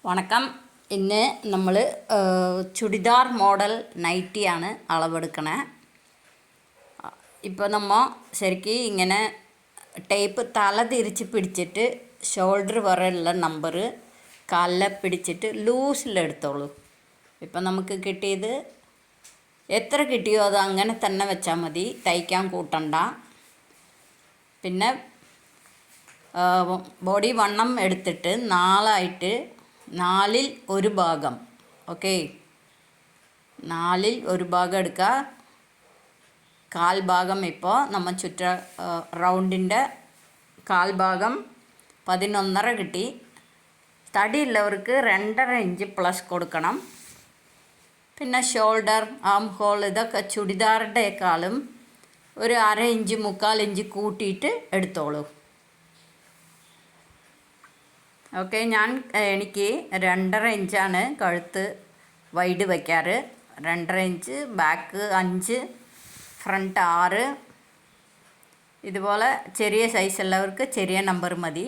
വണക്കം. ഇന്ന് നമ്മൾ ചുടിദാർ മോഡൽ നൈറ്റിയാണ് അളവെടുക്കണേ. ഇപ്പോൾ നമ്മൾ ശരിക്കും ഇങ്ങനെ ടേപ്പ് തല തിരിച്ച് പിടിച്ചിട്ട് ഷോൾഡർ വരെയുള്ള നമ്പർ കാലിൽ പിടിച്ചിട്ട് ലൂസിലെടുത്തോളൂ. ഇപ്പം നമുക്ക് കിട്ടിയത് എത്ര കിട്ടിയോ അത് അങ്ങനെ തന്നെ വെച്ചാൽ മതി, തയ്ക്കാൻ കൂട്ടണ്ട. പിന്നെ ബോഡി വണ്ണം എടുത്തിട്ട് നാലിൽ ഒരു ഭാഗം, ഓക്കെ, നാലിൽ ഒരു ഭാഗം എടുക്കുക. കാൽഭാഗം ഇപ്പോൾ നമ്മൾ റൗണ്ടിൻ്റെ കാൽഭാഗം 11.5 കിട്ടി. തടിയുള്ളവർക്ക് 2.5 ഇഞ്ച് പ്ലസ് കൊടുക്കണം. പിന്നെ ഷോൾഡർ, ആം ഹോൾ ഇതൊക്കെ ചുടിദാറിൻ്റെക്കാളും ഒരു 1/2 ഇഞ്ച് 3/4 ഇഞ്ച് കൂട്ടിയിട്ട് എടുത്തോളൂ. ഓക്കെ, എനിക്ക് 2.5 ഇഞ്ചാണ് കഴുത്ത് വൈഡ് വയ്ക്കാറ്. 2.5 ഇഞ്ച്, ബാക്ക് 5, ഫ്രണ്ട് 6. ഇതുപോലെ ചെറിയ സൈസുള്ളവർക്ക് ചെറിയ നമ്പർ മതി.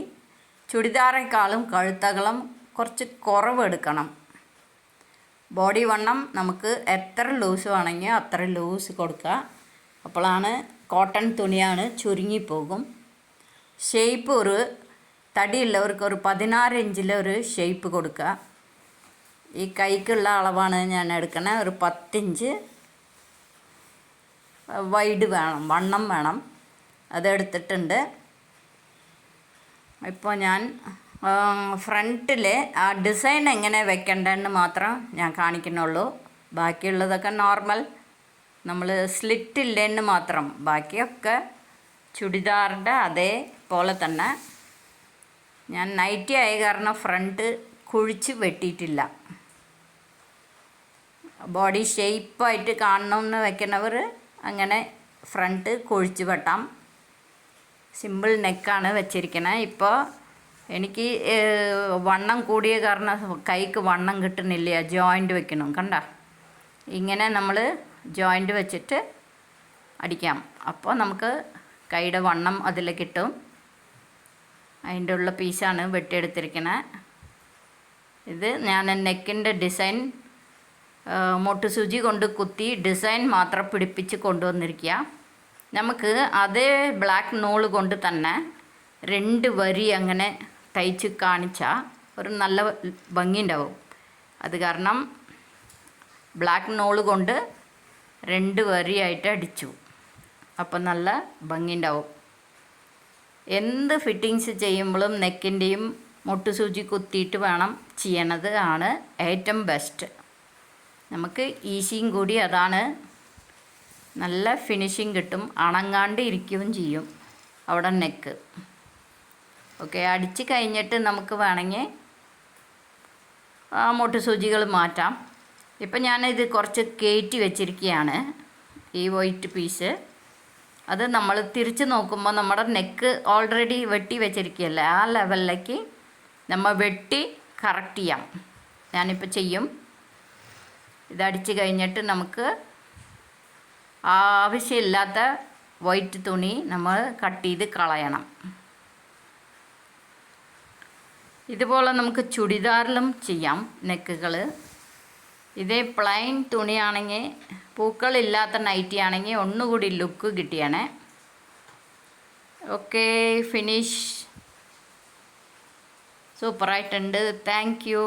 ചുടിദാറേക്കാളും കഴുത്തകലം കുറച്ച് കുറവ് എടുക്കണം. ബോഡി വണ്ണം നമുക്ക് എത്ര ലൂസ് വേണമെങ്കിൽ അത്ര ലൂസ് കൊടുക്കുക. അപ്പോഴാണ് കോട്ടൺ തുണിയാണ്, ചുരുങ്ങിപ്പോകും. ഷേപ്പ് ഒരു തടിയുള്ളവർക്ക് ഒരു 16 ഇഞ്ചിലൊരു ഷേപ്പ് കൊടുക്കുക. ഈ കൈക്കുള്ള അളവാണ് ഞാൻ എടുക്കണേ. ഒരു 10 ഇഞ്ച് വൈഡ് വേണം, വണ്ണം വേണം. അതെടുത്തിട്ടുണ്ട്. ഇപ്പോൾ ഞാൻ ഫ്രണ്ടിൽ ആ ഡിസൈൻ എങ്ങനെ വെക്കേണ്ടതെന്ന് മാത്രം ഞാൻ കാണിക്കുന്നുള്ളൂ. ബാക്കിയുള്ളതൊക്കെ നോർമൽ, നമ്മൾ സ്ലിറ്റ് ഇല്ലെന്ന് മാത്രം. ബാക്കിയൊക്കെ ചുടിദാറിൻ്റെ അതേപോലെ തന്നെ. ഞാൻ നൈറ്റി ആയ കാരണം ഫ്രണ്ട് കുഴിച്ച് വെട്ടിയിട്ടില്ല. ബോഡി ഷേപ്പായിട്ട് കാണണമെന്ന് വെക്കുന്നവർ അങ്ങനെ ഫ്രണ്ട് കുഴിച്ച് വെട്ടാം. സിമ്പിൾ നെക്കാണ് വെച്ചിരിക്കുന്നത്. ഇപ്പോൾ എനിക്ക് വണ്ണം കൂടിയ കാരണം കൈക്ക് വണ്ണം കിട്ടുന്നില്ല. ജോയിൻ്റ് വെക്കണം, കണ്ട. ഇങ്ങനെ നമ്മൾ ജോയിൻ്റ് വെച്ചിട്ട് അടിക്കാം. അപ്പോൾ നമുക്ക് കൈയുടെ വണ്ണം അതിൽ കിട്ടും. അതിൻ്റെ ഉള്ള പീസാണ് വെട്ടിയെടുത്തിരിക്കുന്നത്. ഇത് ഞാൻ നെക്കിൻ്റെ ഡിസൈൻ മൊട്ടുസൂചി കൊണ്ട് കുത്തി ഡിസൈൻ മാത്രം പിടിപ്പിച്ച് കൊണ്ടുവന്നിരിക്കുക. നമുക്ക് അതേ ബ്ലാക്ക് നൂല് കൊണ്ട് തന്നെ 2 വരി അങ്ങനെ തയ്ച്ച് കാണിച്ചാൽ ഒരു നല്ല ഭംഗിയുണ്ടാവും. അത് കാരണം ബ്ലാക്ക് നൂല് കൊണ്ട് 2 വരിയായിട്ട് അടിച്ചു. അപ്പം നല്ല ഭംഗിയുണ്ടാവും. എന്ത് ഫിറ്റിങ്സ് ചെയ്യുമ്പോഴും നെക്കിൻ്റെയും മൊട്ടുസൂചി കുത്തിയിട്ട് വേണം ചെയ്യണത് ആണ് ഏറ്റവും ബെസ്റ്റ്. നമുക്ക് ഈസിയും കൂടി അതാണ്. നല്ല ഫിനിഷിങ് കിട്ടും, അണങ്ങാണ്ട് ഇരിക്കുകയും ചെയ്യും അവിടെ നെക്ക്. ഓക്കെ, അടിച്ച് കഴിഞ്ഞിട്ട് നമുക്ക് വേണമെങ്കിൽ ആ മൊട്ടുസൂചികൾ മാറ്റാം. ഇപ്പം ഞാനിത് കുറച്ച് കയറ്റി വെച്ചിരിക്കുകയാണ്, ഈ വൈറ്റ് പീസ്. അത് നമ്മൾ തിരിച്ച് നോക്കുമ്പോൾ നമ്മുടെ നെക്ക് ഓൾറെഡി വെട്ടി വെച്ചിരിക്കുകയല്ലേ, ആ ലെവലിലേക്ക് നമ്മൾ വെട്ടി കറക്റ്റ് ചെയ്യാം. ഞാനിപ്പോൾ ചെയ്യും. ഇതടിച്ച് കഴിഞ്ഞിട്ട് നമുക്ക് ആവശ്യമില്ലാത്ത വൈറ്റ് തുണി നമ്മൾ കട്ട് ചെയ്ത് കളയണം. ഇതുപോലെ നമുക്ക് ചുടിദാറിലും ചെയ്യാം നെക്കുകൾ. ഇതേ പ്ലെയിൻ തുണിയാണെങ്കിൽ, പൂക്കളില്ലാത്ത നൈറ്റി ആണെങ്കിൽ ഒന്നുകൂടി ലുക്ക് കിട്ടിയാണ്. ഓക്കെ, ഫിനിഷ് സൂപ്പറായിട്ടുണ്ട്. Thank you.